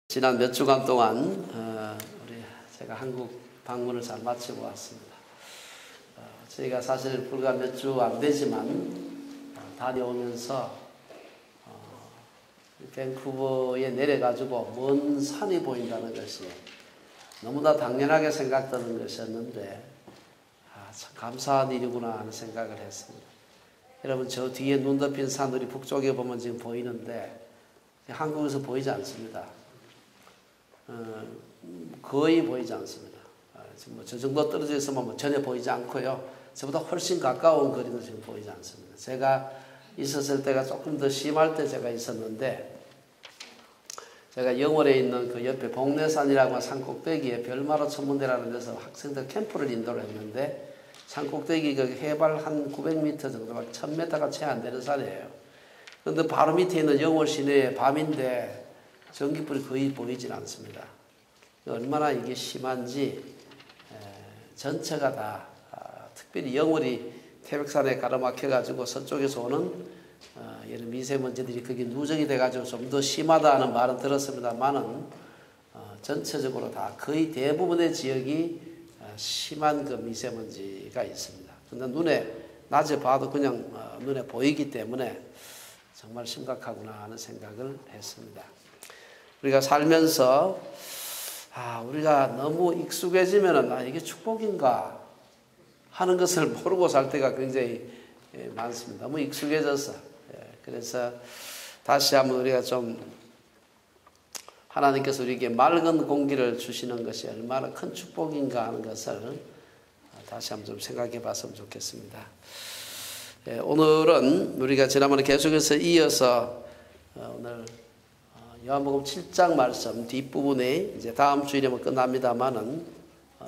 지난 몇 주간 동안 제가 한국 방문을 잘 마치고 왔습니다. 저희가 사실 불과 몇 주 안 되지만 다녀오면서 밴쿠버에 내려가지고 먼 산이 보인다는 것이 너무나 당연하게 생각되는 것이었는데 참 감사한 일이구나 하는 생각을 했습니다. 여러분, 저 뒤에 눈 덮인 산들이 북쪽에 보면 지금 보이는데 한국에서 보이지 않습니다. 거의 보이지 않습니다. 지금 저 정도 떨어져 있으면 전혀 보이지 않고요. 저보다 훨씬 가까운 거리도 지금 보이지 않습니다. 제가 있었을 때가 조금 더 심할 때 제가 있었는데, 제가 영월에 있는 그 옆에 복내산이라고 산 꼭대기에 별마로 천문대라는 데서 학생들 캠프를 인도를 했는데, 산 꼭대기 그 해발 한 900m 정도, 1000m가 채 안 되는 산이에요. 그런데 바로 밑에 있는 영월 시내에 밤인데 전기불이 거의 보이질 않습니다. 얼마나 이게 심한지 전체가 다 특별히 영월이 태백산에 가로막혀가지고 서쪽에서 오는 이런 미세먼지들이 거기 누적이 돼가지고 좀 더 심하다는 말은 들었습니다만은 전체적으로 다 거의 대부분의 지역이 심한 그 미세먼지가 있습니다. 그런데 낮에 봐도 그냥 눈에 보이기 때문에 정말 심각하구나 하는 생각을 했습니다. 우리가 살면서 우리가 너무 익숙해지면은 이게 축복인가 하는 것을 모르고 살 때가 굉장히 많습니다. 너무 익숙해져서. 그래서 다시 한번 우리가 좀 하나님께서 우리에게 맑은 공기를 주시는 것이 얼마나 큰 축복인가 하는 것을 다시 한번 좀 생각해 봤으면 좋겠습니다. 오늘은 우리가 지난번에 계속해서 이어서 오늘 요한복음 7장 말씀 뒷부분에 이제 다음 주일이면 끝납니다만은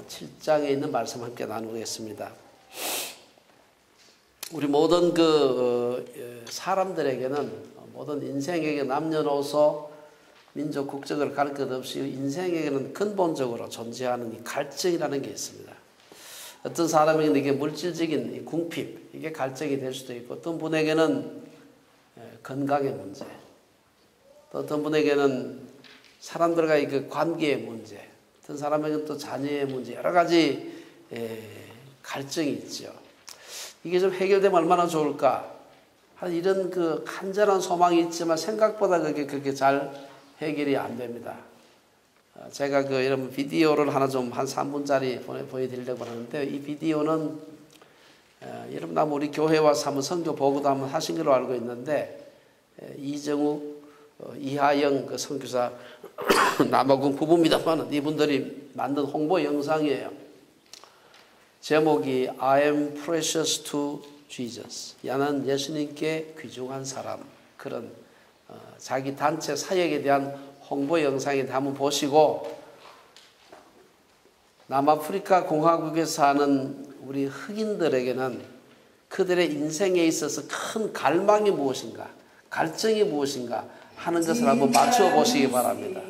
7장에 있는 말씀 함께 나누겠습니다. 우리 모든 그 사람들에게는, 모든 인생에게 남녀노소 민족 국적을 가릴 것 없이 인생에게는 근본적으로 존재하는 이 갈증이라는 게 있습니다. 어떤 사람에게는 이게 물질적인 이 궁핍, 이게 갈증이 될 수도 있고, 어떤 분에게는 건강의 문제, 또 어떤 분에게는 사람들과의 그 관계의 문제, 어떤 사람에게는 또 자녀의 문제, 여러 가지 갈증이 있죠. 이게 좀 해결되면 얼마나 좋을까? 이런 그 간절한 소망이 있지만 생각보다 그게 잘 해결이 안 됩니다. 제가 여러분 비디오를 하나 좀 한 3분짜리 보여드리려고 하는데, 이 비디오는 여러분 아마 우리 교회 와서 한번 선교 보고도 한번 하신 걸로 알고 있는데, 이정욱, 이하영 그 선교사 남아공 부부입니다만 이분들이 만든 홍보 영상이에요. 제목이 I am precious to Jesus. 나는 예수님께 귀중한 사람. 그런 자기 단체 사역에 대한 홍보 영상인데 한번 보시고, 남아프리카 공화국에 사는 우리 흑인들에게는 그들의 인생에 있어서 큰 갈망이 무엇인가, 갈증이 무엇인가 하는 것을 한번 맞춰 보시기 바랍니다.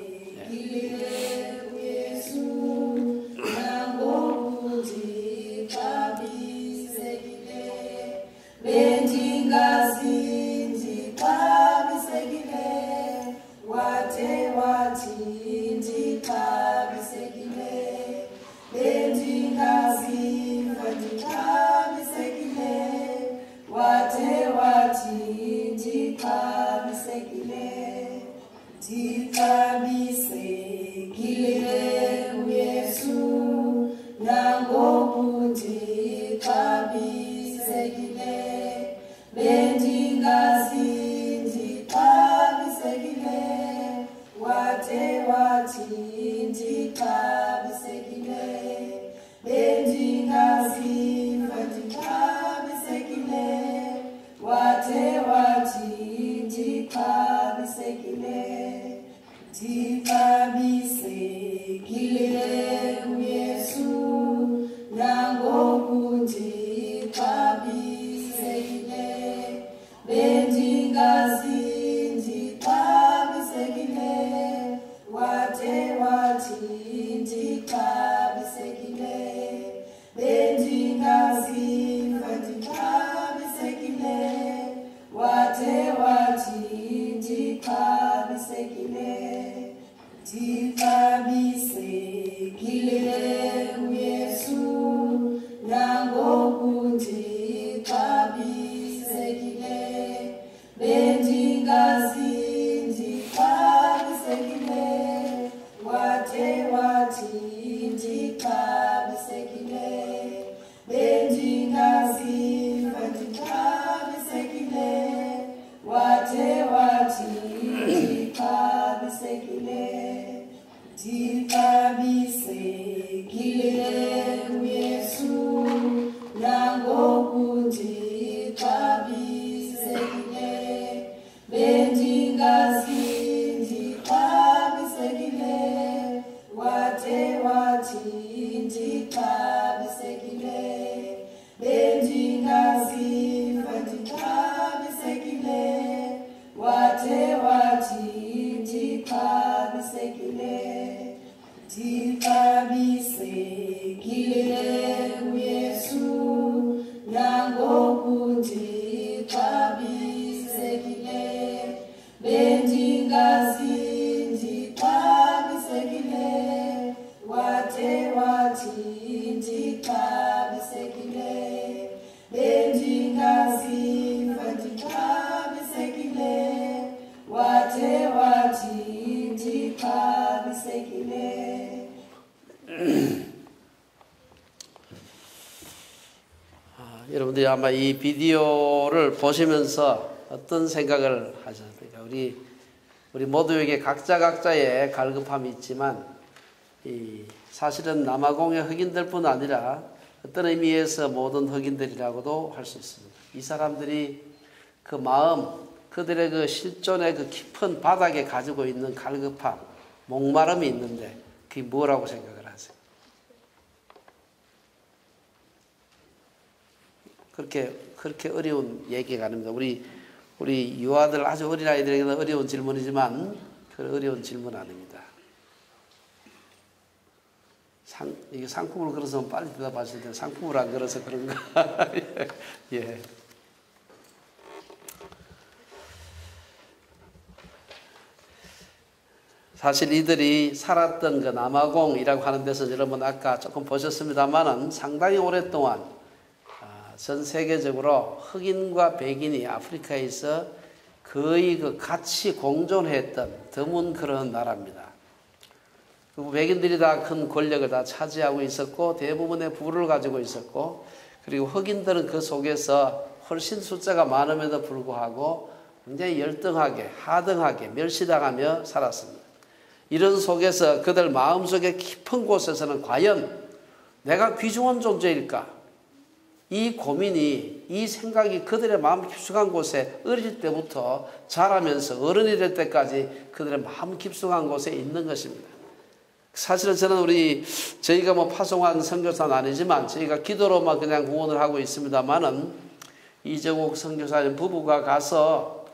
여러분들이 아마 이 비디오를 보시면서 어떤 생각을 하셨습니까? 우리 모두에게 각자의 갈급함이 있지만 사실은 남아공의 흑인들뿐 아니라 어떤 의미에서 모든 흑인들이라고도 할 수 있습니다. 이 사람들이 그 마음, 그들의 그 실존의 그 깊은 바닥에 가지고 있는 갈급함, 목마름이 있는데 그게 뭐라고 생각을 하세요? 그렇게 어려운 얘기가 아닙니다. 우리 유아들 아주 어린 아이들에게는 어려운 질문이지만 그 어려운 질문 아닙니다. 이게 상품으로 걸어서 빨리 대답하실 때 상품으로 안 걸어서 그런가? 예. 사실 이들이 살았던 그 남아공이라고 하는 데서 여러분 아까 조금 보셨습니다만은 상당히 오랫동안 전 세계적으로 흑인과 백인이 아프리카에서 거의 그 같이 공존했던 드문 그런 나라입니다. 그리고 백인들이 다 큰 권력을 다 차지하고 있었고 대부분의 부를 가지고 있었고 그리고 흑인들은 그 속에서 훨씬 숫자가 많음에도 불구하고 굉장히 열등하게 하등하게 멸시당하며 살았습니다. 이런 속에서 그들 마음속에 깊은 곳에서는 과연 내가 귀중한 존재일까? 이 고민이, 이 생각이 그들의 마음 깊숙한 곳에 어릴 때부터 자라면서 어른이 될 때까지 그들의 마음 깊숙한 곳에 있는 것입니다. 사실은 저는 저희가 파송한 선교사는 아니지만 저희가 기도로만 그냥 후원을 하고 있습니다만은 이정욱 선교사님 부부가 가서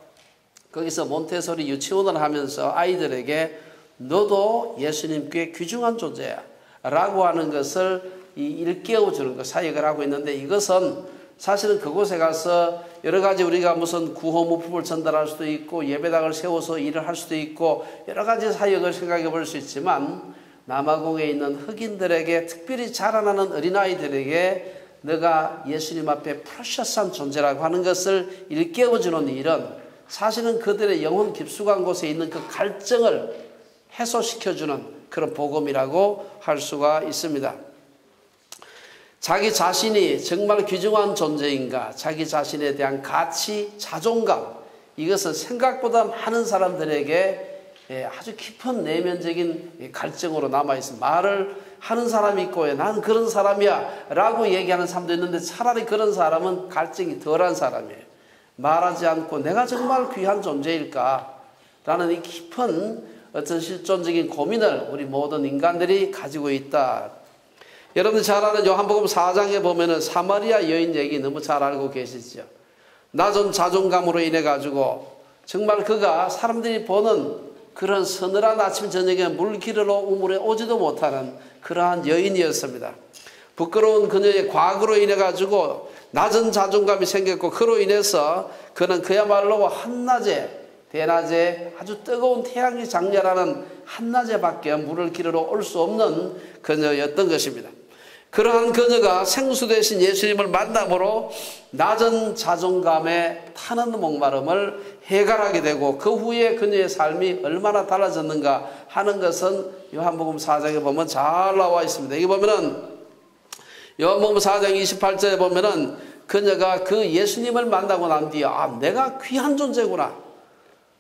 거기서 몬테소리 유치원을 하면서 아이들에게 너도 예수님께 귀중한 존재야 라고 하는 것을 일깨워주는 것 사역을 하고 있는데 이것은 사실은 그곳에 가서 여러 가지 우리가 무슨 구호무품을 전달할 수도 있고 예배당을 세워서 일을 할 수도 있고 여러 가지 사역을 생각해 볼 수 있지만 남아공에 있는 흑인들에게 특별히 자라나는 어린아이들에게 너가 예수님 앞에 프레셔스한 존재라고 하는 것을 일깨워주는 일은 사실은 그들의 영혼 깊숙한 곳에 있는 그 갈증을 해소시켜주는 그런 복음이라고 할 수가 있습니다. 자기 자신이 정말 귀중한 존재인가, 자기 자신에 대한 가치, 자존감, 이것은 생각보다 많은 사람들에게 아주 깊은 내면적인 갈증으로 남아있습니다. 말을 하는 사람이 있고 난 그런 사람이야 라고 얘기하는 사람도 있는데 차라리 그런 사람은 갈증이 덜한 사람이에요. 말하지 않고 내가 정말 귀한 존재일까 라는 이 깊은 어떤 실존적인 고민을 우리 모든 인간들이 가지고 있다. 여러분 잘 아는 요한복음 4장에 보면은 사마리아 여인 얘기 너무 잘 알고 계시죠. 낮은 자존감으로 인해 가지고 정말 그가 사람들이 보는 그런 서늘한 아침 저녁에 물기르러 우물에 오지도 못하는 그러한 여인이었습니다. 부끄러운 그녀의 과거로 인해 가지고 낮은 자존감이 생겼고 그로 인해서 그는 그야말로 한낮에 대낮에 아주 뜨거운 태양이 장렬하는 한낮에밖에 물을 기르러 올 수 없는 그녀였던 것입니다. 그러한 그녀가 생수 되신 예수님을 만남으로 낮은 자존감에 타는 목마름을 해결하게 되고 그 후에 그녀의 삶이 얼마나 달라졌는가 하는 것은 요한복음 4장에 보면 잘 나와 있습니다. 여기 보면은 요한복음 4장 28절에 보면은 그녀가 그 예수님을 만나고 난 뒤에 내가 귀한 존재구나.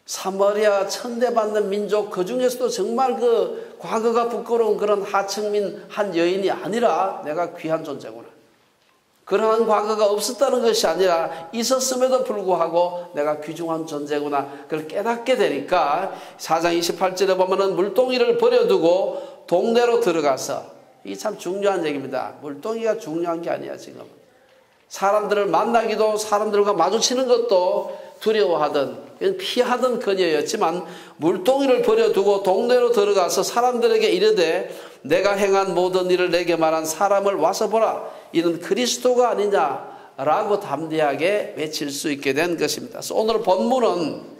사마리아 천대받는 민족 그 중에서도 정말 그 과거가 부끄러운 그런 하층민 한 여인이 아니라 내가 귀한 존재구나. 그러한 과거가 없었다는 것이 아니라 있었음에도 불구하고 내가 귀중한 존재구나. 그걸 깨닫게 되니까 4장 28절에 보면은 물동이를 버려두고 동네로 들어가서, 이게 참 중요한 얘기입니다. 물동이가 중요한 게 아니야 지금. 사람들을 만나기도 사람들과 마주치는 것도 두려워하던 피하던 그녀였지만 물동이를 버려두고 동네로 들어가서 사람들에게 이르되 내가 행한 모든 일을 내게 말한 사람을 와서 보라. 이는 그리스도가 아니냐라고 담대하게 외칠 수 있게 된 것입니다. 그래서 오늘 본문은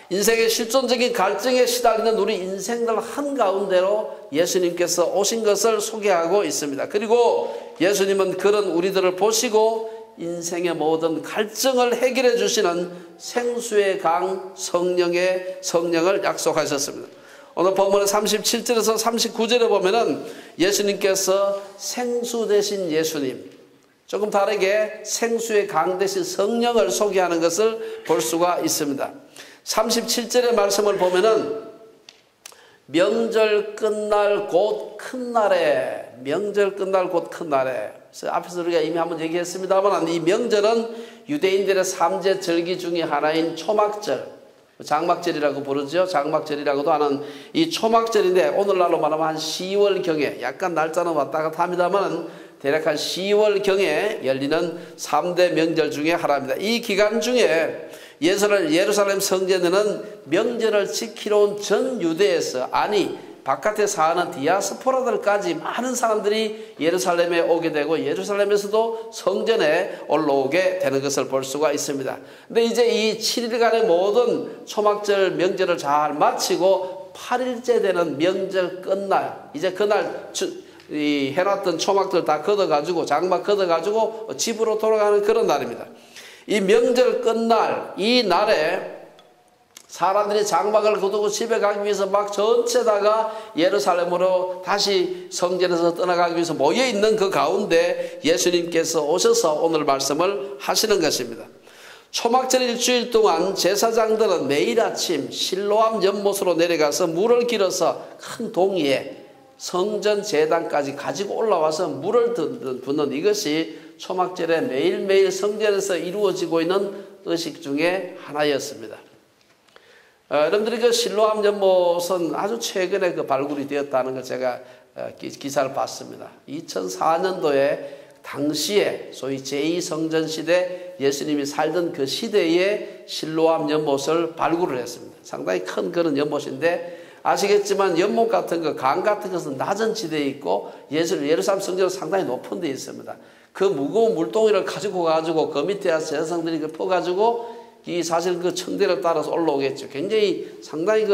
인생의 실존적인 갈증에 시달리는 우리 인생들 한가운데로 예수님께서 오신 것을 소개하고 있습니다. 그리고 예수님은 그런 우리들을 보시고 인생의 모든 갈증을 해결해 주시는 생수의 강 성령을 약속하셨습니다. 오늘 본문의 37절에서 39절에 보면은 예수님께서 생수 되신 예수님, 조금 다르게 생수의 강 되신 성령을 소개하는 것을 볼 수가 있습니다. 37절의 말씀을 보면은 명절 끝날 곧 큰 날에, 명절 끝날 곧 큰 날에, 앞에서 우리가 이미 한번 얘기했습니다만 이 명절은 유대인들의 3제 절기 중에 하나인 초막절, 장막절이라고 부르죠. 장막절이라고도 하는 이 초막절인데 오늘날로 말하면 한 10월경에, 약간 날짜는 왔다 갔다 합니다만 대략 한 10월경에 열리는 3대 명절 중에 하나입니다. 이 기간 중에 예루살렘 성전에는 명절을 지키러 온 전 유대에서, 아니 바깥에 사는 디아스포라들까지 많은 사람들이 예루살렘에 오게 되고 예루살렘에서도 성전에 올라오게 되는 것을 볼 수가 있습니다. 근데 이제 이 7일간의 모든 초막절 명절을 잘 마치고 8일째 되는 명절 끝날, 이제 그날 해놨던 초막들 다 걷어가지고 장막 걷어가지고 집으로 돌아가는 그런 날입니다. 이 명절 끝날 이 날에 사람들이 장막을 거두고 집에 가기 위해서 막 전체 다가 예루살렘으로 다시 성전에서 떠나가기 위해서 모여있는 그 가운데 예수님께서 오셔서 오늘 말씀을 하시는 것입니다. 초막절 일주일 동안 제사장들은 매일 아침 실로암 연못으로 내려가서 물을 길어서 큰 동이에 성전 제단까지 가지고 올라와서 물을 붓는, 이것이 초막절에 매일매일 성전에서 이루어지고 있는 의식 중에 하나였습니다. 여러분들이 그 실로암 연못은 아주 최근에 그 발굴이 되었다는 걸 제가 기사를 봤습니다. 2004년도에 당시에 소위 제2성전 시대 예수님이 살던 그 시대에 실로암 연못을 발굴을 했습니다. 상당히 큰 그런 연못인데 아시겠지만 연못 같은 거, 강 같은 것은 낮은 지대에 있고 예루살렘 성전은 상당히 높은 데에 있습니다. 그 무거운 물동이를 가지고 가지고 그 밑에 제사장들이 퍼가지고 이 사실 그 청대를 따라서 올라오겠죠. 굉장히 상당히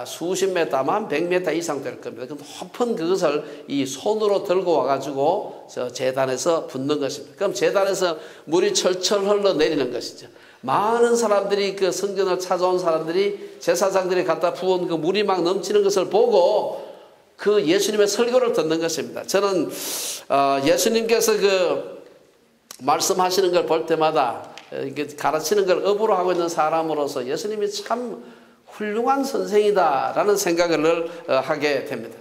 수십 미터만 100m 이상 될 겁니다. 그 높은 그것을 이 손으로 들고 와가지고 저 제단에서 붓는 것입니다. 그럼 제단에서 물이 철철 흘러내리는 것이죠. 많은 사람들이 그 성전을 찾아온 사람들이 제사장들이 갖다 부은 그 물이 막 넘치는 것을 보고 그 예수님의 설교를 듣는 것입니다. 저는 예수님께서 그 말씀하시는 걸 볼 때마다 가르치는 걸 업으로 하고 있는 사람으로서 예수님이 참 훌륭한 선생이다라는 생각을 하게 됩니다.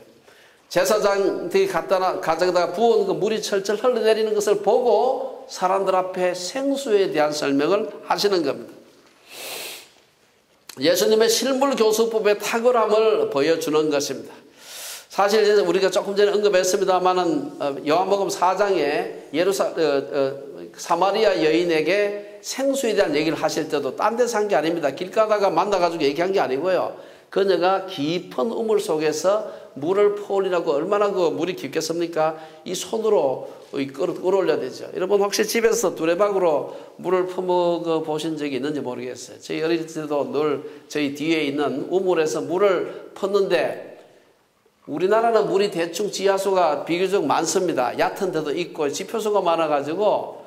제사장들이 가져다가 부은 그 물이 철철 흘러내리는 것을 보고 사람들 앞에 생수에 대한 설명을 하시는 겁니다. 예수님의 실물 교수법의 탁월함을 보여주는 것입니다. 사실 우리가 조금 전에 언급했습니다만은 요한복음 4장에 사마리아 여인에게 생수에 대한 얘기를 하실 때도 딴 데서 한 게 아닙니다. 길 가다가 만나가지고 얘기한 게 아니고요. 그녀가 깊은 우물 속에서 물을 퍼올리라고 얼마나 그 물이 깊겠습니까? 이 손으로 끌어올려야 되죠. 여러분 혹시 집에서 두레박으로 물을 퍼먹어 보신 적이 있는지 모르겠어요. 저희 어릴 때도 늘 저희 뒤에 있는 우물에서 물을 펐는데 우리나라는 물이 대충 지하수가 비교적 많습니다. 얕은 데도 있고 지표수가 많아가지고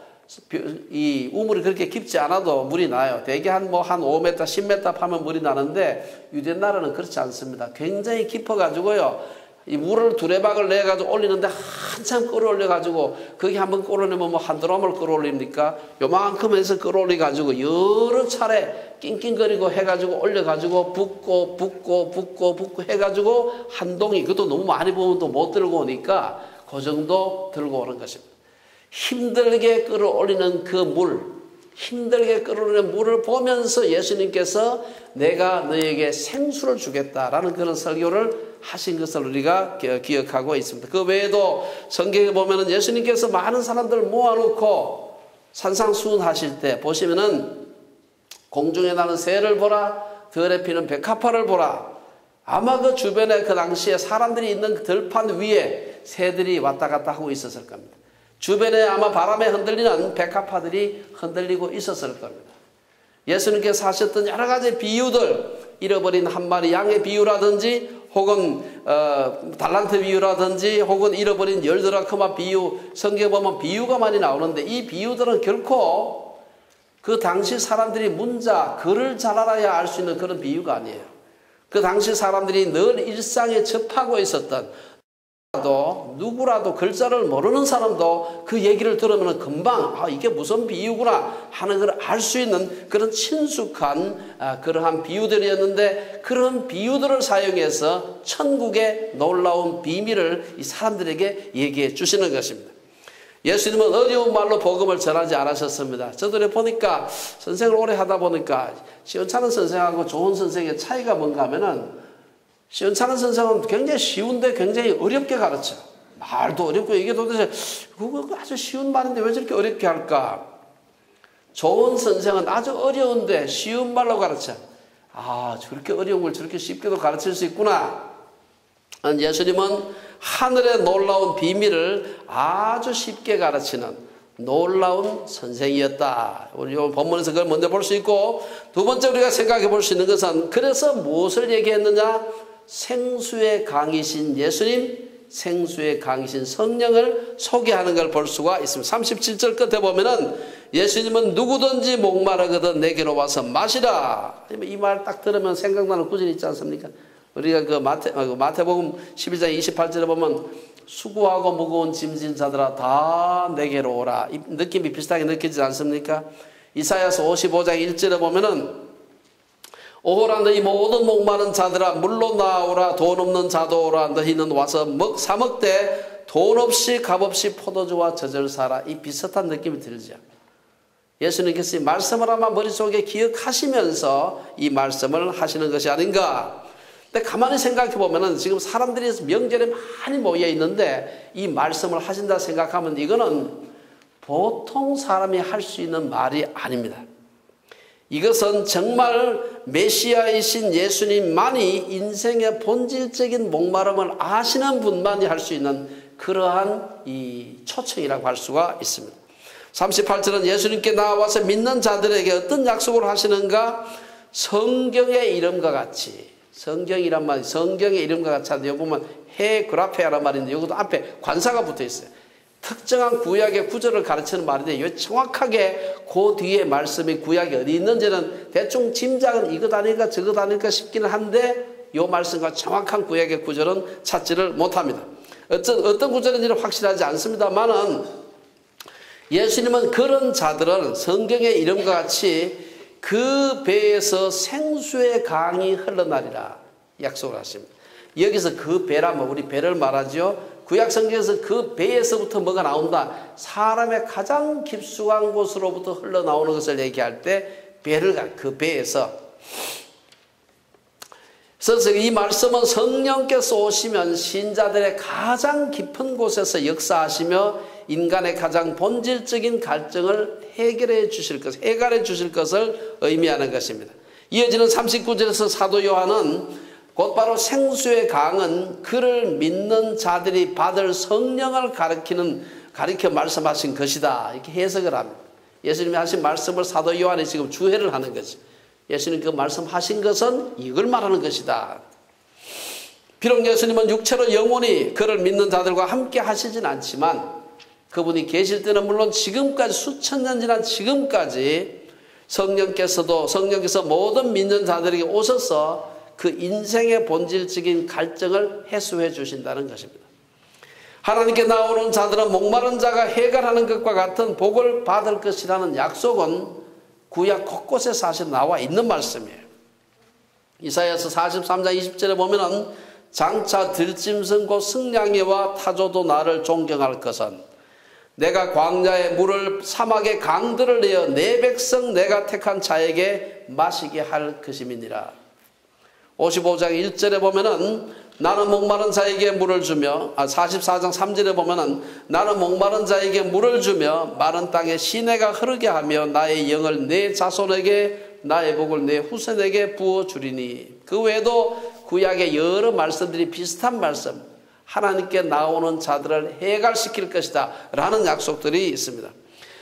이 우물이 그렇게 깊지 않아도 물이 나요. 대개 한 5m, 10m 파면 물이 나는데 유대 나라는 그렇지 않습니다. 굉장히 깊어가지고요. 이 물을 두레박을 내가지고 올리는데 한참 끌어올려가지고 거기 한번 끌어올리면 한 드럼을 끌어올립니까? 요만큼 해서 끌어올려가지고 여러 차례 낑낑거리고 해가지고 올려가지고 붓고 해가지고 한 동이, 그것도 너무 많이 부으면 또 못 들고 오니까 그 정도 들고 오는 것입니다. 힘들게 끌어올리는 그 물, 힘들게 끌어올리는 물을 보면서 예수님께서 내가 너에게 생수를 주겠다라는 그런 설교를 하신 것을 우리가 기억하고 있습니다. 그 외에도 성경에 보면은 예수님께서 많은 사람들을 모아놓고 산상수훈하실 때 보시면은 공중에 나는 새를 보라, 들에 피는 백합화를 보라. 아마 그 주변에 그 당시에 사람들이 있는 그 들판 위에 새들이 왔다 갔다 하고 있었을 겁니다. 주변에 아마 바람에 흔들리는 백합화들이 흔들리고 있었을 겁니다. 예수님께서 하셨던 여러 가지 비유들, 잃어버린 한 마리 양의 비유라든지 혹은 달란트 비유라든지 혹은 잃어버린 10드라크마 비유, 성경에 보면 비유가 많이 나오는데 이 비유들은 결코 그 당시 사람들이 문자, 글을 잘 알아야 알 수 있는 그런 비유가 아니에요. 그 당시 사람들이 늘 일상에 접하고 있었던, 누구라도 글자를 모르는 사람도 그 얘기를 들으면 금방 이게 무슨 비유구나 하는 걸 알 수 있는 그런 친숙한 그러한 비유들이었는데, 그런 비유들을 사용해서 천국의 놀라운 비밀을 이 사람들에게 얘기해 주시는 것입니다. 예수님은 어려운 말로 복음을 전하지 않으셨습니다. 저도 보니까 선생을 오래 하다 보니까 시원찮은 선생하고 좋은 선생의 차이가 뭔가 하면은, 시원찮은 선생은 굉장히 쉬운데 굉장히 어렵게 가르쳐. 말도 어렵고 이게 도대체 그거 아주 쉬운 말인데 왜 저렇게 어렵게 할까? 좋은 선생은 아주 어려운데 쉬운 말로 가르쳐. 저렇게 어려운 걸 저렇게 쉽게도 가르칠 수 있구나. 예수님은 하늘의 놀라운 비밀을 아주 쉽게 가르치는 놀라운 선생이었다. 우리 본문에서 그걸 먼저 볼 수 있고, 두 번째 우리가 생각해 볼 수 있는 것은, 그래서 무엇을 얘기했느냐? 생수의 강이신 예수님, 생수의 강이신 성령을 소개하는 걸 볼 수가 있습니다. 37절 끝에 보면은 예수님은 누구든지 목마르거든 내게로 와서 마시라. 이 말 딱 들으면 생각나는 구절이 있지 않습니까? 우리가 그 마태복음 11장 28절에 보면 수고하고 무거운 짐진 자들아 다 내게로 오라. 이 느낌이 비슷하게 느끼지 않습니까? 이사야서 55장 1절에 보면은 오라 너희 모든 목마른 자들아 물로 나오라, 돈 없는 자도 오라, 너희는 와서 사 먹되 돈 없이 값없이 포도주와 젖을 사라. 이 비슷한 느낌이 들죠. 예수님께서 이 말씀을 아마 머릿속에 기억하시면서 이 말씀을 하시는 것이 아닌가. 근데 가만히 생각해 보면은 지금 사람들이 명절에 많이 모여 있는데 이 말씀을 하신다 생각하면 이거는 보통 사람이 할 수 있는 말이 아닙니다. 이것은 정말 메시아이신 예수님만이 인생의 본질적인 목마름을 아시는 분만이 할 수 있는 그러한 이 초청이라고 할 수가 있습니다. 38절은 예수님께 나와서 믿는 자들에게 어떤 약속을 하시는가? 성경의 이름과 같이, 성경이란 말이 성경의 이름과 같이 하는데 여기 보면 헤그라페아란 말인데 여기도 앞에 관사가 붙어 있어요. 특정한 구약의 구절을 가르치는 말인데 왜 정확하게 그 뒤에 말씀이 구약이 어디 있는지는 대충 짐작은 이것 아닐까 저것 아닐까 싶기는 한데 이 말씀과 정확한 구약의 구절은 찾지를 못합니다. 어떤 구절인지는 확실하지 않습니다만은 예수님은 그런 자들은 성경의 이름과 같이 그 배에서 생수의 강이 흘러나리라 약속을 하십니다. 여기서 그 배라면 우리 배를 말하죠. 구약 성경에서 그 배에서부터 뭐가 나온다. 사람의 가장 깊숙한 곳으로부터 흘러나오는 것을 얘기할 때 배를 그 배에서. 그래서 이 말씀은 성령께서 오시면 신자들의 가장 깊은 곳에서 역사하시며 인간의 가장 본질적인 갈증을 해결해 주실 것을 의미하는 것입니다. 이어지는 39절에서 사도 요한은 곧바로 생수의 강은 그를 믿는 자들이 받을 성령을 가리켜 말씀하신 것이다. 이렇게 해석을 합니다. 예수님이 하신 말씀을 사도 요한이 지금 주해를 하는 거죠. 예수님 그 말씀하신 것은 이걸 말하는 것이다. 비록 예수님은 육체로 영원히 그를 믿는 자들과 함께 하시진 않지만 그분이 계실 때는 물론 지금까지 수천 년 지난 지금까지 성령께서 모든 믿는 자들에게 오셔서 그 인생의 본질적인 갈증을 해소해 주신다는 것입니다. 하나님께 나오는 자들은 목마른 자가 해결하는 것과 같은 복을 받을 것이라는 약속은 구약 곳곳에 사실 나와 있는 말씀이에요. 이사야서 43장 20절에 보면은 장차 들짐승 곧 승냥이와 타조도 나를 존경할 것은 내가 광야의 물을 사막의 강들을 내어 내 백성 내가 택한 자에게 마시게 할 것임이니라. 55장 1절에 보면은 나는 목마른 자에게 물을 주며 44장 3절에 보면은 나는 목마른 자에게 물을 주며 마른 땅에 시내가 흐르게 하며 나의 영을 내 자손에게 나의 복을 내 후손에게 부어주리니. 그 외에도 구약의 여러 말씀들이 비슷한 말씀, 하나님께 나오는 자들을 해갈시킬 것이다 라는 약속들이 있습니다.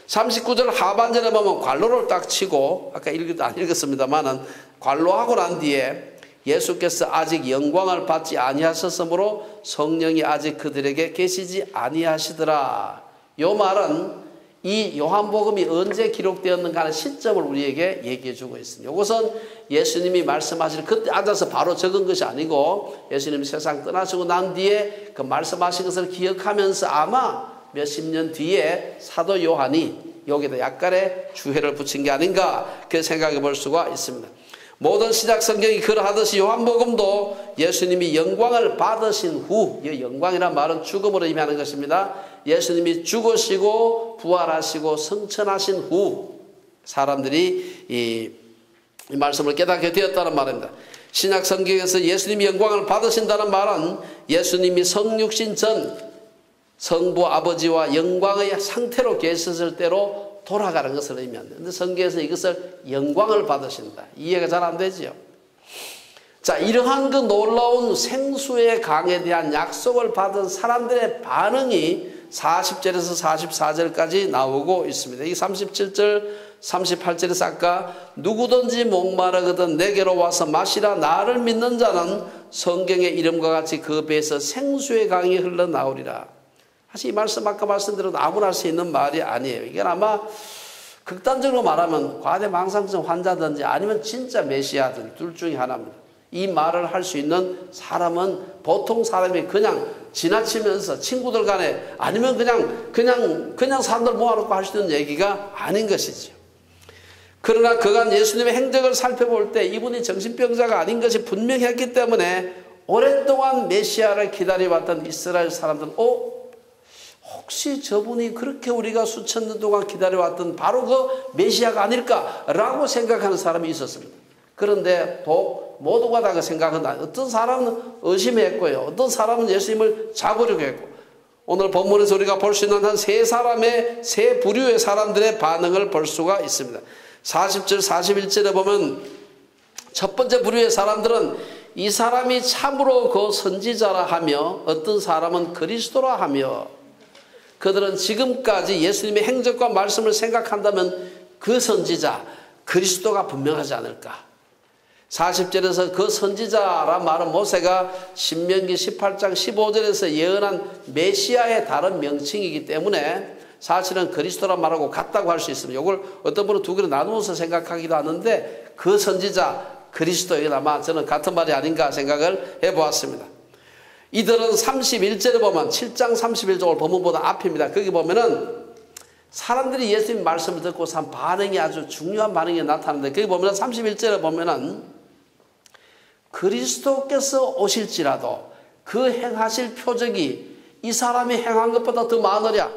39절 하반절에 보면 관로를 딱 치고 아까 안 읽었습니다만은 관로하고 난 뒤에 예수께서 아직 영광을 받지 아니하셨으므로 성령이 아직 그들에게 계시지 아니하시더라. 이 말은 이 요한복음이 언제 기록되었는가 하는 시점을 우리에게 얘기해 주고 있습니다. 이것은 예수님이 말씀하신 그때 앉아서 바로 적은 것이 아니고 예수님이 세상 떠나시고 난 뒤에 그 말씀하신 것을 기억하면서 아마 몇십 년 뒤에 사도 요한이 여기다 약간의 주해를 붙인 게 아닌가 그렇게 생각해 볼 수가 있습니다. 모든 신약 성경이 그러하듯이 요한복음도 예수님이 영광을 받으신 후, 이 영광이란 말은 죽음으로 의미하는 것입니다. 예수님이 죽으시고 부활하시고 성천하신 후 사람들이 이 말씀을 깨닫게 되었다는 말입니다. 신약 성경에서 예수님이 영광을 받으신다는 말은 예수님이 성육신 전 성부 아버지와 영광의 상태로 계셨을 때로 돌아가는 것을 의미합니다. 그런데 성경에서 이것을 영광을 받으신다. 이해가 잘 안 되죠. 자, 이러한 그 놀라운 생수의 강에 대한 약속을 받은 사람들의 반응이 40절에서 44절까지 나오고 있습니다. 이 37절, 38절에서 아까 누구든지 목마르거든 내게로 와서 마시라. 나를 믿는 자는 성경의 이름과 같이 그 배에서 생수의 강이 흘러나오리라. 사실 이 말씀 아까 말씀드린 아무나 할 수 있는 말이 아니에요. 이건 아마 극단적으로 말하면 과대망상증 환자든지 아니면 진짜 메시아든 둘 중에 하나입니다. 이 말을 할 수 있는 사람은 보통 사람이 그냥 지나치면서 친구들 간에 아니면 그냥 사람들 모아놓고 할 수 있는 얘기가 아닌 것이죠. 그러나 그간 예수님의 행적을 살펴볼 때 이분이 정신병자가 아닌 것이 분명했기 때문에 오랫동안 메시아를 기다려왔던 이스라엘 사람들은 혹시 저분이 그렇게 우리가 수천 년 동안 기다려왔던 바로 그 메시아가 아닐까라고 생각하는 사람이 있었습니다. 그런데 모두가 다 그 생각은 어떤 사람은 의심했고요. 어떤 사람은 예수님을 잡으려고 했고 오늘 본문에서 우리가 볼 수 있는 한 세 부류의 사람들의 반응을 볼 수가 있습니다. 40절 41절에 보면 첫 번째 부류의 사람들은 이 사람이 참으로 그 선지자라 하며 어떤 사람은 그리스도라 하며 그들은 지금까지 예수님의 행적과 말씀을 생각한다면 그 선지자 그리스도가 분명하지 않을까. 40절에서 그 선지자란 말은 모세가 신명기 18장 15절에서 예언한 메시아의 다른 명칭이기 때문에 사실은 그리스도란 말하고 같다고 할 수 있습니다. 이걸 어떤 분은 두 개로 나누어서 생각하기도 하는데 그 선지자 그리스도 이건 아마 저는 같은 말이 아닌가 생각을 해보았습니다. 이들은 31절에 보면 7장 31절 본문보다 앞입니다. 거기 보면은 사람들이 예수님 말씀을 듣고서 한 반응이 아주 중요한 반응이 나타나는데 거기 보면은 31절에 보면은 그리스도께서 오실지라도 그 행하실 표적이 이 사람이 행한 것보다 더 많으랴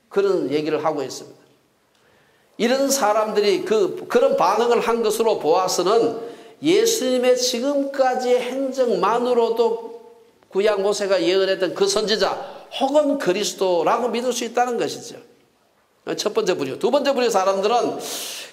그런 얘기를 하고 있습니다. 이런 사람들이 그런 반응을 한 것으로 보아서는 예수님의 지금까지의 행적만으로도 구약 모세가 예언했던 그 선지자 혹은 그리스도라고 믿을 수 있다는 것이죠. 첫 번째 부류. 두 번째 부류의 사람들은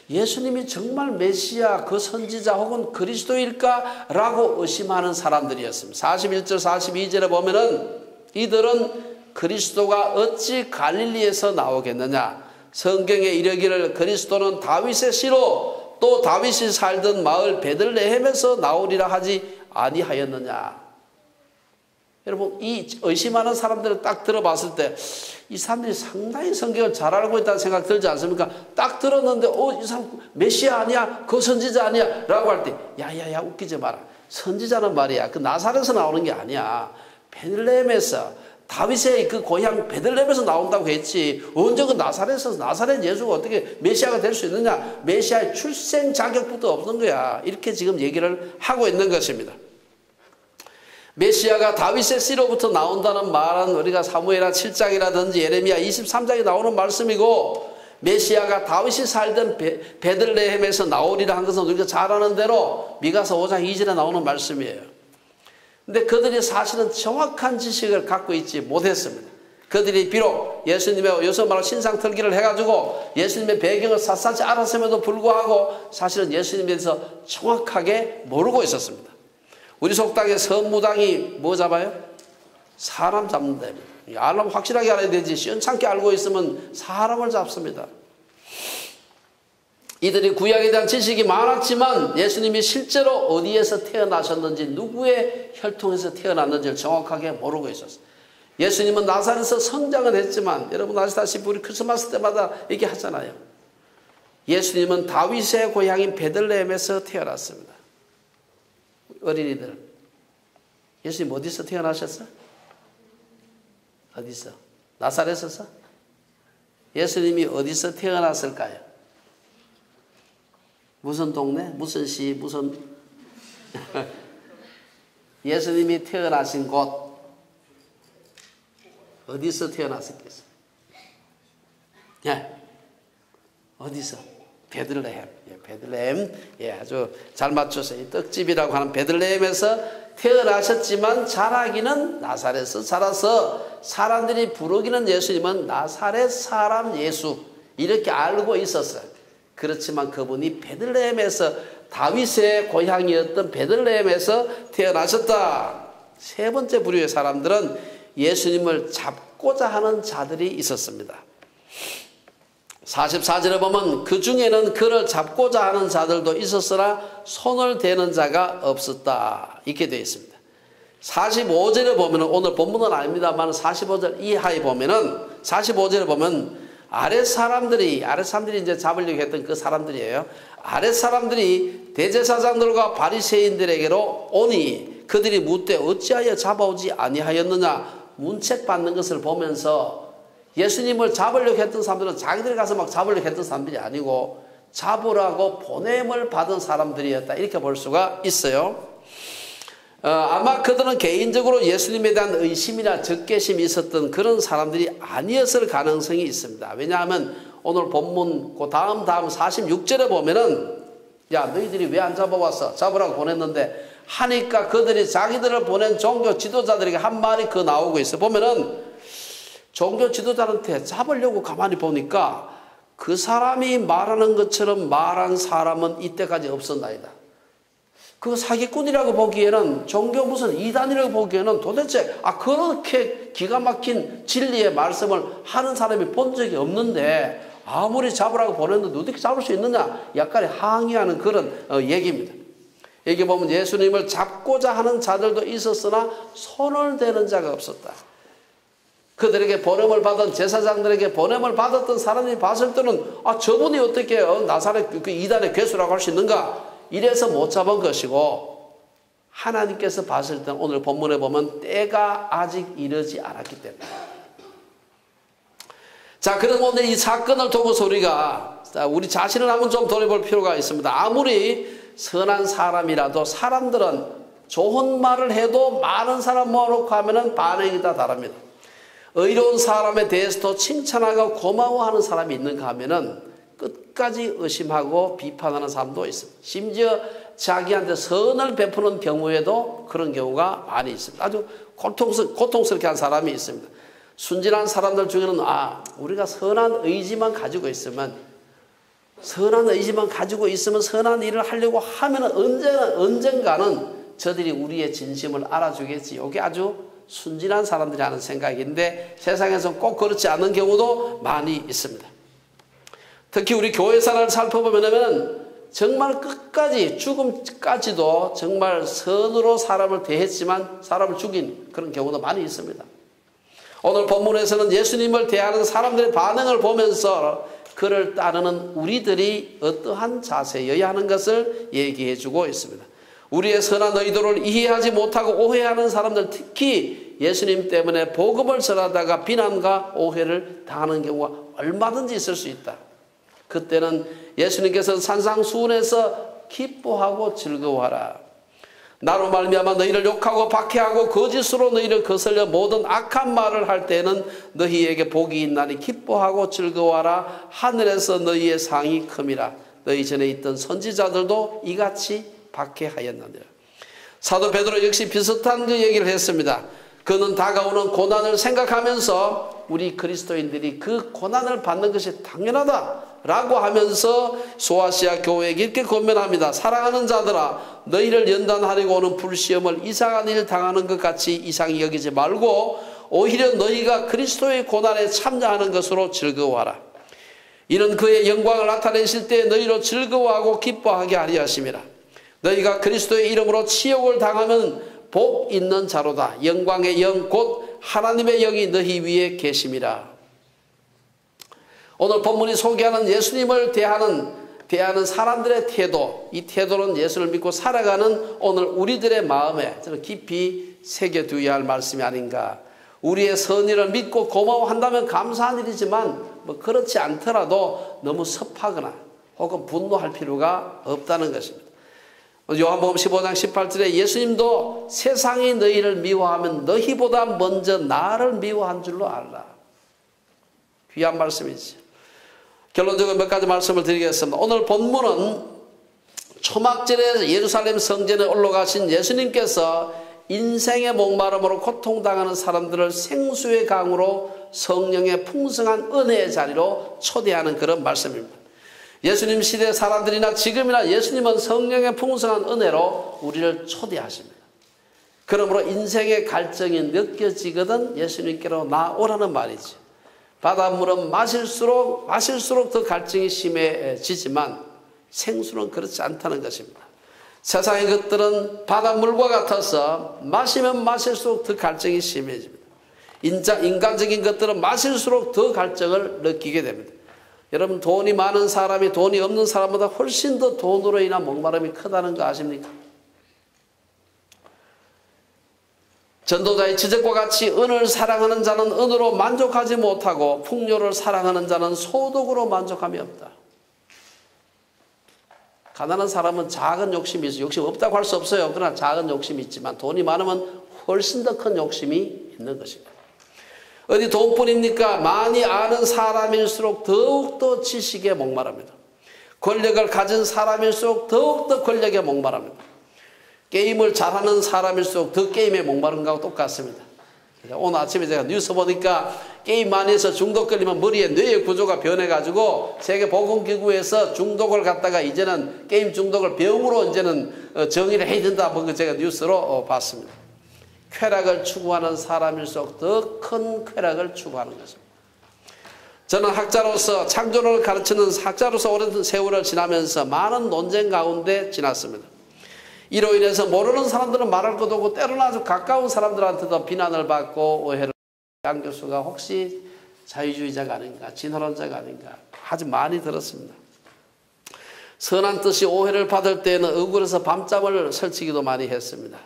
예수님이 정말 메시아, 그 선지자 혹은 그리스도일까라고 의심하는 사람들이었습니다. 41절 42절에 보면은 이들은 그리스도가 어찌 갈릴리에서 나오겠느냐, 성경에 이르기를 그리스도는 다윗의 씨로 또 다윗이 살던 마을 베들레헴에서 나오리라 하지 아니하였느냐. 여러분, 이 의심하는 사람들을 딱 들어봤을 때 이 사람들이 상당히 성경을 잘 알고 있다는 생각 들지 않습니까? 딱 들었는데 이 사람 메시아 아니야? 그 선지자 아니야? 라고 할 때 야야야, 웃기지 마라. 선지자는 말이야, 그 나사렛에서 나오는 게 아니야. 베들레헴에서, 다윗의 그 고향 베들레헴에서 나온다고 했지. 언제 그 나사렛에서, 나사렛 예수가 어떻게 메시아가 될 수 있느냐? 메시아의 출생 자격부터 없는 거야. 이렇게 지금 얘기를 하고 있는 것입니다. 메시아가 다윗의 씨로부터 나온다는 말은 우리가 사무엘하 7장이라든지 예레미야 23장에 나오는 말씀이고, 메시아가 다윗이 살던 베들레헴에서 나오리라 한 것은 우리가 잘 아는 대로 미가서 5장 2절에 나오는 말씀이에요. 근데 그들이 사실은 정확한 지식을 갖고 있지 못했습니다. 그들이 비록 예수님의 요새 말로 신상털기를 해가지고 예수님의 배경을 샅샅이 알았음에도 불구하고 사실은 예수님에 대해서 정확하게 모르고 있었습니다. 우리 속당의 선무당이 뭐 잡아요? 사람 잡는다. 알면 확실하게 알아야 되지, 시원찮게 알고 있으면 사람을 잡습니다. 이들이 구약에 대한 지식이 많았지만 예수님이 실제로 어디에서 태어나셨는지, 누구의 혈통에서 태어났는지를 정확하게 모르고 있었어요. 예수님은 나사렛에서 성장은 했지만 여러분 아시다시피 우리 크리스마스 때마다 얘기하잖아요. 예수님은 다윗의 고향인 베들레헴에서 태어났습니다. 어린이들, 예수님 어디서 태어나셨어? 어디서? 나사렛에서? 예수님이 어디서 태어났을까요? 무슨 동네? 무슨 시? 무슨 예수님이 태어나신 곳 어디서 태어났었겠어요? 예, 어디서? 베들레헴. 예, 베들레헴. 예, 아주 잘 맞췄어요. 떡집이라고 하는 베들레헴에서 태어나셨지만 자라기는 나사렛에서 자라서 사람들이 부르기는 예수님은 나사렛 사람 예수, 이렇게 알고 있었어요. 그렇지만 그분이 베들레헴에서, 다윗의 고향이었던 베들레헴에서 태어나셨다. 세 번째 부류의 사람들은 예수님을 잡고자 하는 자들이 있었습니다. 44절에 보면 그 중에는 그를 잡고자 하는 자들도 있었으나 손을 대는 자가 없었다, 이렇게 되어 있습니다. 45절에 보면, 오늘 본문은 아닙니다만 45절 이하에 보면은, 45절에 보면 아랫 사람들이 이제 잡으려고 했던 그 사람들이에요. 아랫 사람들이 대제사장들과 바리새인들에게로 오니 그들이 묻되 어찌하여 잡아오지 아니하였느냐, 문책 받는 것을 보면서 예수님을 잡으려고 했던 사람들은 자기들이 가서 막 잡으려고 했던 사람들이 아니고 잡으라고 보냄을 받은 사람들이었다, 이렇게 볼 수가 있어요. 아마 그들은 개인적으로 예수님에 대한 의심이나 적개심이 있었던 그런 사람들이 아니었을 가능성이 있습니다. 왜냐하면 오늘 본문 그 다음 46절에 보면은 야, 너희들이 왜 안 잡아왔어? 잡으라고 보냈는데 하니까 그들이 자기들을 보낸 종교 지도자들에게 한 말이 그 나오고 있어. 보면은 종교 지도자한테 잡으려고 가만히 보니까 그 사람이 말하는 것처럼 말한 사람은 이때까지 없었나이다. 그 사기꾼이라고 보기에는, 종교 무슨 이단이라고 보기에는 도대체 그렇게 기가 막힌 진리의 말씀을 하는 사람이 본 적이 없는데 아무리 잡으라고 보냈는데 어떻게 잡을 수 있느냐, 약간의 항의하는 그런 얘기입니다. 여기 보면 예수님을 잡고자 하는 자들도 있었으나 손을 대는 자가 없었다. 그들에게 보냄을 받은 제사장들에게 보냄을 받았던 사람이 봤을 때는 저분이 어떻게 나사렛 그 이단의 괴수라고 할 수 있는가, 이래서 못 잡은 것이고, 하나님께서 봤을 때는 오늘 본문에 보면 때가 아직 이르지 않았기 때문에. 자, 그럼 오늘 이 사건을 두고서 우리가 우리 자신을 한번 좀 돌아볼 필요가 있습니다. 아무리 선한 사람이라도 사람들은 좋은 말을 해도 많은 사람 모아놓고 하면은 반응이 다 다릅니다. 의로운 사람에 대해서도 칭찬하고 고마워하는 사람이 있는가 하면은 끝까지 의심하고 비판하는 사람도 있습니다. 심지어 자기한테 선을 베푸는 경우에도 그런 경우가 많이 있습니다. 아주 고통스럽게 한 사람이 있습니다. 순진한 사람들 중에는 우리가 선한 의지만 가지고 있으면 선한 일을 하려고 하면 언젠가는 저들이 우리의 진심을 알아주겠지. 이게 아주 순진한 사람들이 하는 생각인데 세상에서 꼭 그렇지 않은 경우도 많이 있습니다. 특히 우리 교회 사람을 살펴보면 정말 끝까지 죽음까지도 정말 선으로 사람을 대했지만 사람을 죽인 그런 경우도 많이 있습니다. 오늘 본문에서는 예수님을 대하는 사람들의 반응을 보면서 그를 따르는 우리들이 어떠한 자세여야 하는 것을 얘기해 주고 있습니다. 우리의 선한 의도를 이해하지 못하고 오해하는 사람들, 특히 예수님 때문에 복음을 전하다가 비난과 오해를 당하는 경우가 얼마든지 있을 수 있다. 그때는 예수님께서 산상수훈에서 기뻐하고 즐거워하라. 나로 말미암아 너희를 욕하고 박해하고 거짓으로 너희를 거슬려 모든 악한 말을 할 때에는 너희에게 복이 있나니 기뻐하고 즐거워하라. 하늘에서 너희의 상이 큼이라. 너희 전에 있던 선지자들도 이같이 박해하였느니라. 사도 베드로 역시 비슷한 그 얘기를 했습니다. 그는 다가오는 고난을 생각하면서 우리 그리스도인들이 그 고난을 받는 것이 당연하다라고 하면서 소아시아 교회에게 이렇게 권면합니다. 사랑하는 자들아, 너희를 연단하려고 오는 불시험을 이상한 일 당하는 것 같이 이상히 여기지 말고 오히려 너희가 그리스도의 고난에 참여하는 것으로 즐거워하라. 이는 그의 영광을 나타내실 때 너희로 즐거워하고 기뻐하게 하리 하심이라. 너희가 그리스도의 이름으로 치욕을 당하면 복 있는 자로다. 영광의 영 곧 하나님의 영이 너희 위에 계심이라. 오늘 본문이 소개하는 예수님을 대하는 사람들의 태도, 이 태도는 예수를 믿고 살아가는 오늘 우리들의 마음에 저는 깊이 새겨두어야 할 말씀이 아닌가. 우리의 선의를 믿고 고마워한다면 감사한 일이지만 그렇지 않더라도 너무 섭하거나 혹은 분노할 필요가 없다는 것입니다. 요한복음 15장 18절에 예수님도 세상이 너희를 미워하면 너희보다 먼저 나를 미워한 줄로 알라. 귀한 말씀이지. 결론적으로 몇 가지 말씀을 드리겠습니다. 오늘 본문은 초막절에 예루살렘 성전에 올라가신 예수님께서 인생의 목마름으로 고통당하는 사람들을 생수의 강으로 성령의 풍성한 은혜의 자리로 초대하는 그런 말씀입니다. 예수님 시대 사람들이나 지금이나 예수님은 성령의 풍성한 은혜로 우리를 초대하십니다. 그러므로 인생의 갈증이 느껴지거든 예수님께로 나오라는 말이지. 바닷물은 마실수록 더 갈증이 심해지지만 생수는 그렇지 않다는 것입니다. 세상의 것들은 바닷물과 같아서 마시면 마실수록 더 갈증이 심해집니다. 인간적인 것들은 마실수록 더 갈증을 느끼게 됩니다. 여러분, 돈이 많은 사람이 돈이 없는 사람보다 훨씬 더 돈으로 인한 목마름이 크다는 거 아십니까? 전도자의 지적과 같이 은을 사랑하는 자는 은으로 만족하지 못하고 풍요를 사랑하는 자는 소득으로 만족함이 없다. 가난한 사람은 작은 욕심이 있어요. 욕심 없다고 할 수 없어요. 그러나 작은 욕심이 있지만 돈이 많으면 훨씬 더 큰 욕심이 있는 것입니다. 어디 돈뿐입니까? 많이 아는 사람일수록 더욱더 지식에 목마릅니다. 권력을 가진 사람일수록 더욱더 권력에 목마릅니다. 게임을 잘하는 사람일수록 더 게임에 목마른 거하고 똑같습니다. 오늘 아침에 제가 뉴스 보니까 게임 많이 해서 중독 걸리면 머리에 뇌의 구조가 변해가지고 세계보건기구에서 중독을 갖다가 이제는 게임 중독을 병으로 이제는 정의를 해야 된다. 뭐 제가 뉴스로 봤습니다. 쾌락을 추구하는 사람일수록 더 큰 쾌락을 추구하는 것입니다. 저는 학자로서 창조론을 가르치는 학자로서 오랜 세월을 지나면서 많은 논쟁 가운데 지났습니다. 이로 인해서 모르는 사람들은 말할 것도 없고 때로는 아주 가까운 사람들한테도 비난을 받고 오해를 양 교수가 혹시 자유주의자가 아닌가 진화론자가 아닌가 아주 많이 들었습니다. 선한 뜻이 오해를 받을 때에는 억울해서 밤잠을 설치기도 많이 했습니다.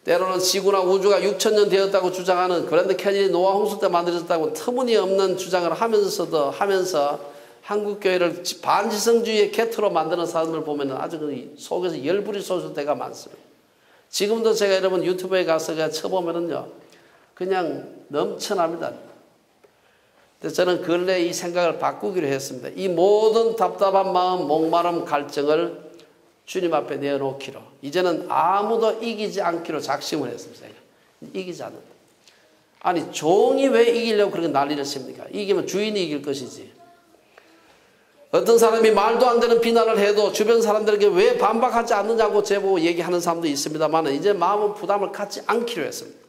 때로는 지구나 우주가 6,000년 되었다고 주장하는 그랜드 캐니언이 노아 홍수 때 만들어졌다고 터무니없는 주장을 하면서 한국교회를 반지성주의의 개토로 만드는 사람을 보면 아주 속에서 열불이 솟을 때가 많습니다. 지금도 제가 여러분 유튜브에 가서 쳐보면은요, 그냥 넘쳐납니다. 근데 저는 근래 이 생각을 바꾸기로 했습니다. 이 모든 답답한 마음, 목마름, 갈증을 주님 앞에 내어놓기로, 이제는 아무도 이기지 않기로 작심을 했습니다. 이기지 않는다. 아니 종이 왜 이기려고 그렇게 난리를 칩니까? 이기면 주인이 이길 것이지. 어떤 사람이 말도 안 되는 비난을 해도 주변 사람들에게 왜 반박하지 않느냐고 제보고 얘기하는 사람도 있습니다만 이제 마음은 부담을 갖지 않기로 했습니다.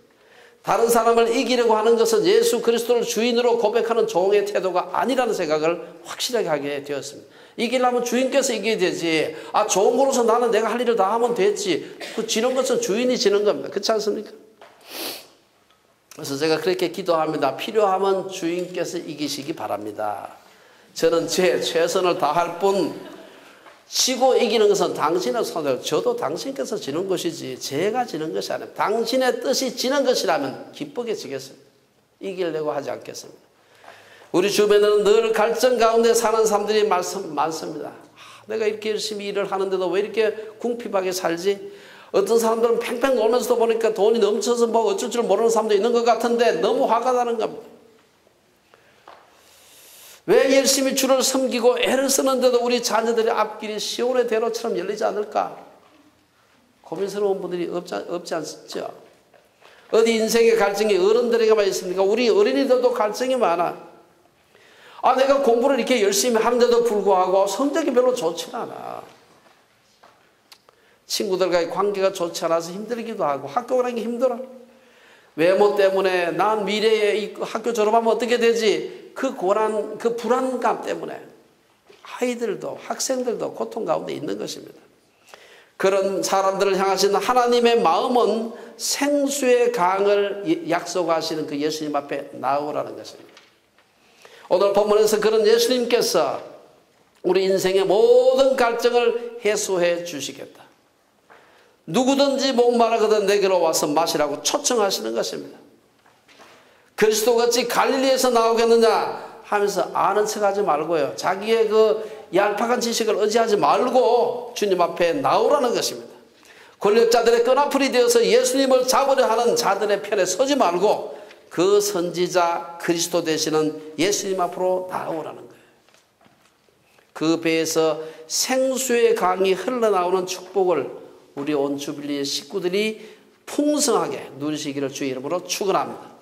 다른 사람을 이기려고 하는 것은 예수 그리스도를 주인으로 고백하는 종의 태도가 아니라는 생각을 확실하게 하게 되었습니다. 이기려면 주인께서 이겨야 되지. 종으로서 나는 내가 할 일을 다 하면 됐지. 그 지는 것은 주인이 지는 겁니다. 그렇지 않습니까? 그래서 제가 그렇게 기도합니다. 필요하면 주인께서 이기시기 바랍니다. 저는 제 최선을 다할 뿐 지고 이기는 것은 당신의 손에, 저도 당신께서 지는 것이지 제가 지는 것이 아니에요. 당신의 뜻이 지는 것이라면 기쁘게 지겠습니다. 이기려고 하지 않겠습니다. 우리 주변에는 늘 갈증 가운데 사는 사람들이 많습니다. 내가 이렇게 열심히 일을 하는데도 왜 이렇게 궁핍하게 살지? 어떤 사람들은 팽팽 놀면서도 보니까 돈이 넘쳐서 뭐 어쩔 줄 모르는 사람도 있는 것 같은데 너무 화가 나는 겁니다. 왜 열심히 주를 섬기고 애를 쓰는데도 우리 자녀들의 앞길이 시온의 대로처럼 열리지 않을까? 고민스러운 분들이 없지 않죠? 어디 인생의 갈증이 어른들에게만 있습니까? 우리 어린이들도 갈증이 많아. 내가 공부를 이렇게 열심히 하는데도 불구하고 성적이 별로 좋지 않아. 친구들과의 관계가 좋지 않아서 힘들기도 하고 학교 가는 게 힘들어. 외모 때문에 난 미래에 이 학교 졸업하면 어떻게 되지? 그 고난, 그 불안감 때문에 아이들도 학생들도 고통 가운데 있는 것입니다. 그런 사람들을 향하신 하나님의 마음은 생수의 강을 약속하시는 그 예수님 앞에 나오라는 것입니다. 오늘 본문에서 그런 예수님께서 우리 인생의 모든 갈증을 해소해 주시겠다. 누구든지 목마르거든 내게로 와서 마시라고 초청하시는 것입니다. 그리스도같이 갈릴리에서 나오겠느냐 하면서 아는 척하지 말고요. 자기의 그 얄팍한 지식을 의지하지 말고 주님 앞에 나오라는 것입니다. 권력자들의 끈아풀이 되어서 예수님을 잡으려 하는 자들의 편에 서지 말고 그 선지자 그리스도 되시는 예수님 앞으로 나오라는 거예요. 그 배에서 생수의 강이 흘러나오는 축복을 우리 온 주빌리의 식구들이 풍성하게 누리시기를 주의 이름으로 축원합니다.